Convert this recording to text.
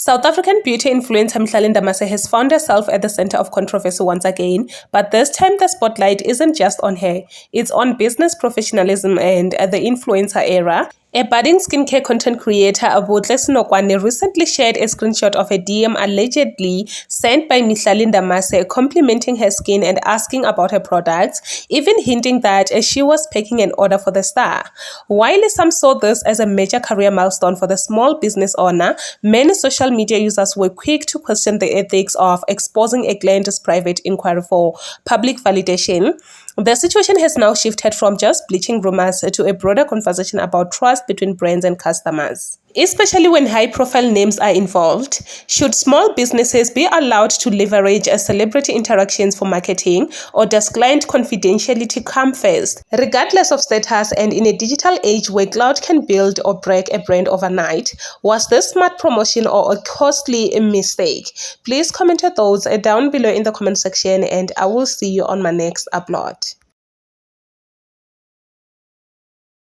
South African beauty influencer Mhlali Ndamase has found herself at the center of controversy once again, but this time the spotlight isn't just on her, it's on business professionalism and the influencer era. A budding skincare content creator, Abutle Sinokwane, recently shared a screenshot of a DM allegedly sent by Mhlali Ndamase complimenting her skin and asking about her products, even hinting that she was packing an order for the star. While some saw this as a major career milestone for the small business owner, many social media users were quick to question the ethics of exposing a client's private inquiry for public validation. The situation has now shifted from just bleaching rumors to a broader conversation about trust between brands and customers. Especially when high-profile names are involved, should small businesses be allowed to leverage celebrity interactions for marketing, or does client confidentiality come first? Regardless of status and in a digital age where cloud can build or break a brand overnight, was this smart promotion or a costly mistake? Please comment your thoughts down below in the comment section, and I will see you on my next upload.